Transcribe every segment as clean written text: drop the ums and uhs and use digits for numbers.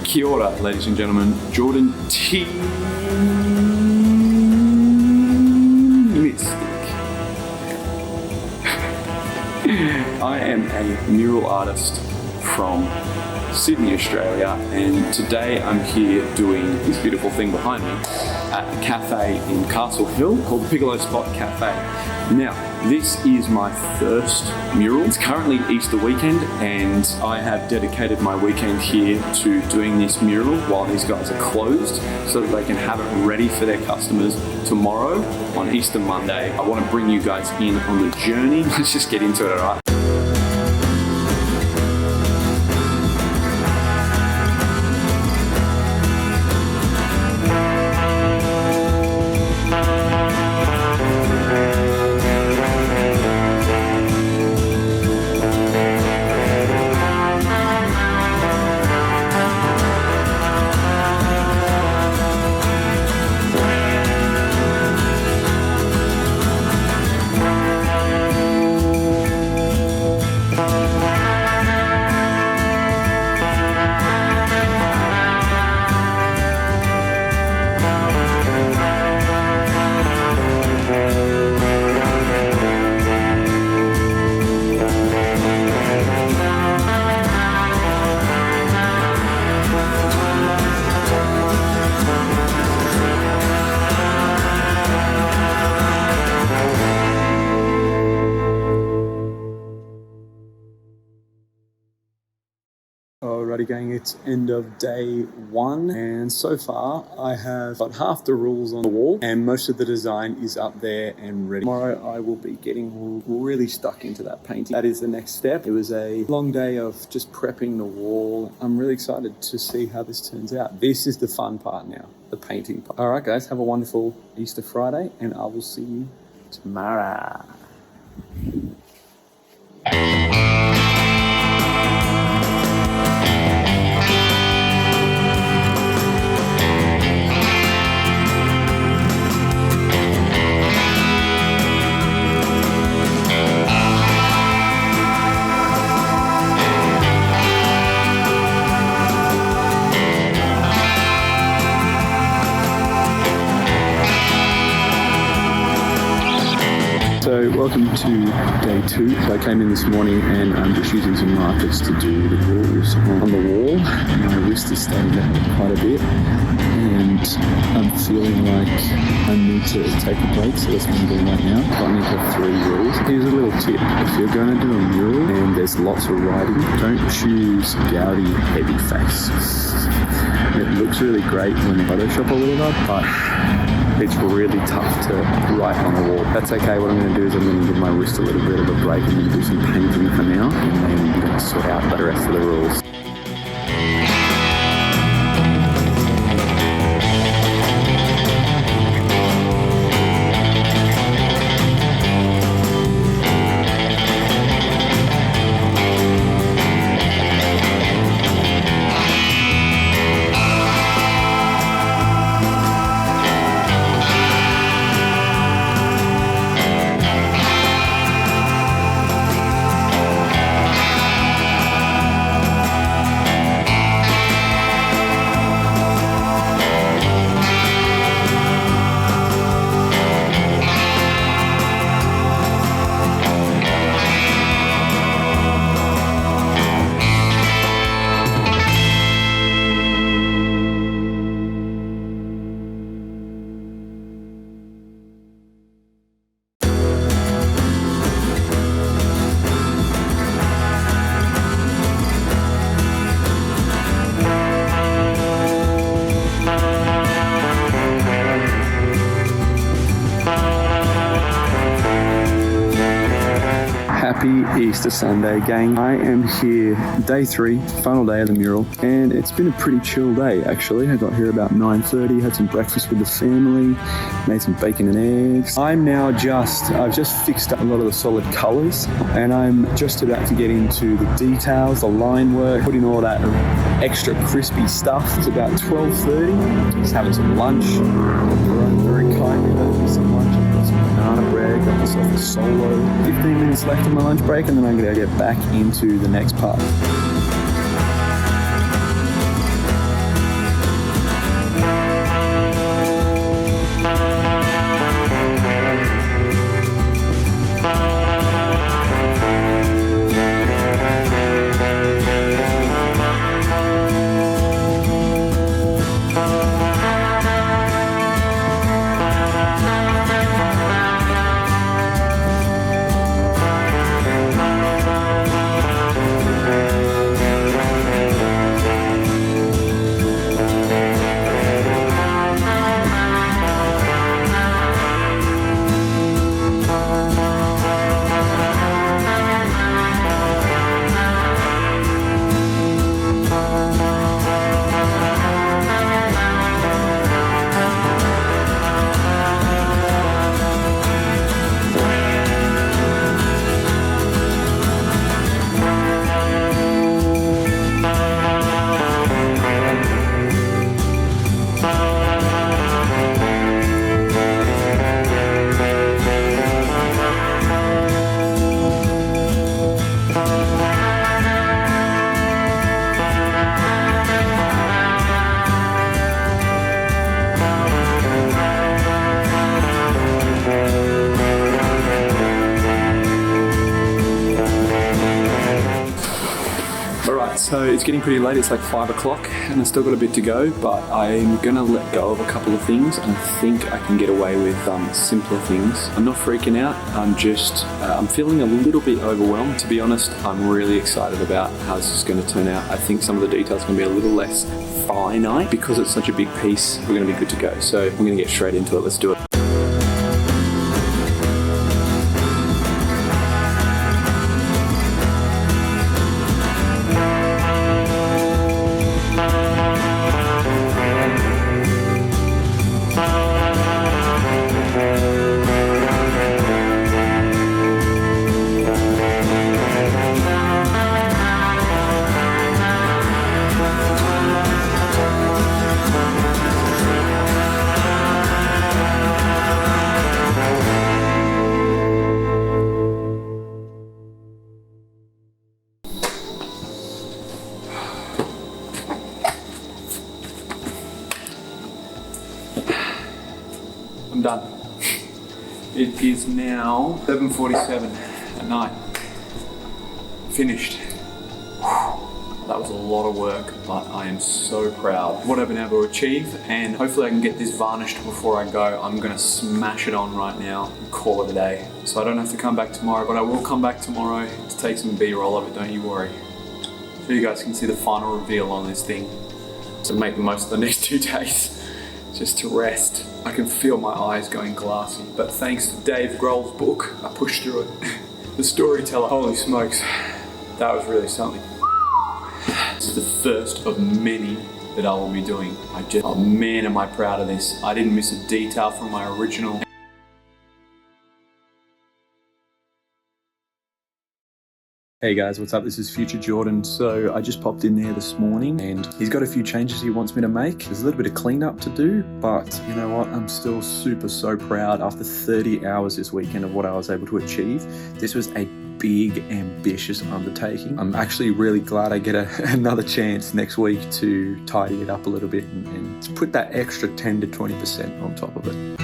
Kia ora, ladies and gentlemen. Jordan T. Mystic. I am a mural artist from Sydney, Australia, and today I'm here doing this beautiful thing behind me at a cafe in Castle Hill called the Piccolo Spot Cafe. Now, this is my first mural. It's currently Easter weekend, and I have dedicated my weekend here to doing this mural while these guys are closed so that they can have it ready for their customers tomorrow on Easter Monday. I want to bring you guys in on the journey. Let's just get into it, all right? Alrighty gang, it's end of day one, and so far I have got half the rules on the wall and most of the design is up there and ready. Tomorrow I will be getting really stuck into that painting. That is the next step. It was a long day of just prepping the wall. I'm really excited to see how this turns out. This is the fun part now, the painting part. Alright guys, have a wonderful Easter Friday and I will see you tomorrow. So welcome to day two. So I came in this morning and I'm just using some markers to do the rules on the wall. My wrist is starting to hurt quite a bit and I'm feeling like I need to take a break, so that's what I'm doing right now. I only have 3 rules. Here's a little tip. If you're going to do a mural and there's lots of writing, don't choose gouty, heavy face. It looks really great when you Photoshop or whatever, but it's really tough to write on the wall. That's okay. What I'm going to do is I'm going to give my wrist a little bit of a break and then do some painting for now, and then I'm going to sort out the rest of the rules. Happy Easter Sunday, gang. I am here, day 3, final day of the mural, and it's been a pretty chill day, actually. I got here about 9:30, had some breakfast with the family, made some bacon and eggs. I've just fixed up a lot of the solid colours, and I'm just about to get into the details, the line work, putting all that extra crispy stuff. It's about 12:30, just having some lunch. Very kindly left me some lunch. I've got some banana bread, got myself a solo. 15 minutes left on my lunch break, and then I'm going to get back into the next part. So it's getting pretty late, it's like 5 o'clock and I've still got a bit to go, but I'm gonna let go of a couple of things and I think I can get away with simpler things. I'm not freaking out, I'm feeling a little bit overwhelmed. To be honest, I'm really excited about how this is gonna turn out. I think some of the details are gonna be a little less finite because it's such a big piece. We're gonna be good to go. So I'm gonna get straight into it, let's do it. I'm done. It is now 7:47 at night. Finished. That was a lot of work, but I am so proud of what I've been able to achieve, and hopefully I can get this varnished before I go. I'm gonna smash it on right now and call it a day. So I don't have to come back tomorrow, but I will come back tomorrow to take some B-roll of it, don't you worry. So you guys can see the final reveal on this thing. To make the most of the next 2 days. Just to rest. I can feel my eyes going glassy, but thanks to Dave Grohl's book, I pushed through it. The storyteller, holy smokes, that was really something. This is the first of many that I will be doing. Oh man, am I proud of this. I didn't miss a detail from my original. Hey guys, what's up? This is Future Jordan. So I just popped in there this morning and he's got a few changes he wants me to make. There's a little bit of cleanup to do, but you know what? I'm still so proud after 30 hours this weekend of what I was able to achieve. This was a big, ambitious undertaking. I'm actually really glad I get another chance next week to tidy it up a little bit and to put that extra 10 to 20% on top of it.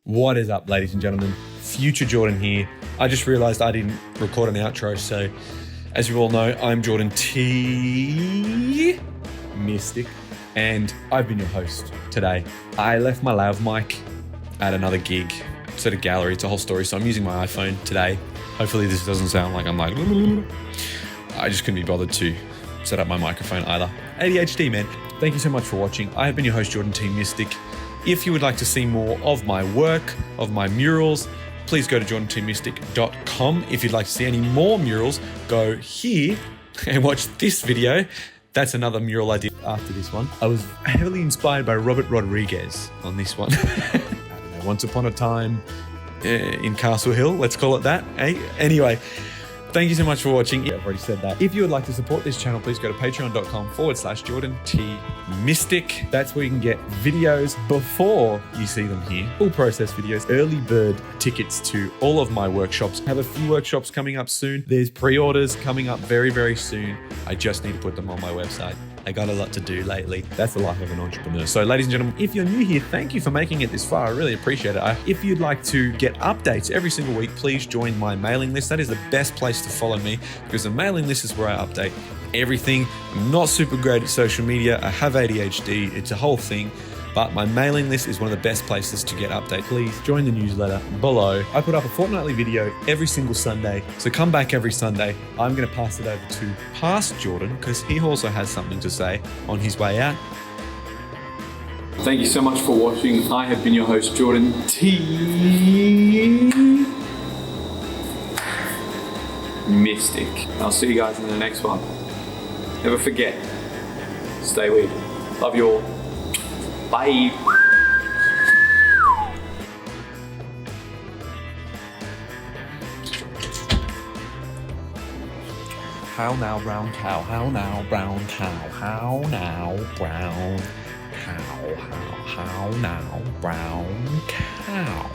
What is up, ladies and gentlemen? Future Jordan here. I just realized I didn't record an outro, so as you all know, I'm Jordan T. Mystic, and I've been your host today. I left my lav mic at another gig. It's at a gallery, it's a whole story, so I'm using my iPhone today. Hopefully this doesn't sound like I'm like... I just couldn't be bothered to set up my microphone either. ADHD, man. Thank you so much for watching. I have been your host, Jordan T. Mystic. If you would like to see more of my work, of my murals, please go to jordantmystic.com. If you'd like to see any more murals, go here and watch this video. That's another mural I did after this one. I was heavily inspired by Robert Rodriguez on this one. I don't know, once upon a time in Castle Hill, let's call it that. Eh? Anyway, thank you so much for watching. I've already said that. If you would like to support this channel, please go to patreon.com/Jordan T Mystic. That's where you can get videos before you see them here. Full process videos, early bird tickets to all of my workshops. I have a few workshops coming up soon. There's pre-orders coming up very, very soon. I just need to put them on my website. I got a lot to do lately. That's the life of an entrepreneur. So ladies and gentlemen, if you're new here, thank you for making it this far. I really appreciate it. If you'd like to get updates every single week, please join my mailing list. That is the best place to follow me because the mailing list is where I update everything. I'm not super great at social media. I have ADHD. It's a whole thing. But my mailing list is one of the best places to get updates. Please join the newsletter below. I put up a fortnightly video every single Sunday. So come back every Sunday. I'm going to pass it over to Past Jordan because he also has something to say on his way out. Thank you so much for watching. I have been your host, Jordan T. Mystic. I'll see you guys in the next one. Never forget, stay weird. Love you all. Bye. How now, brown cow? How now, brown cow? How now, brown cow? How now, brown cow?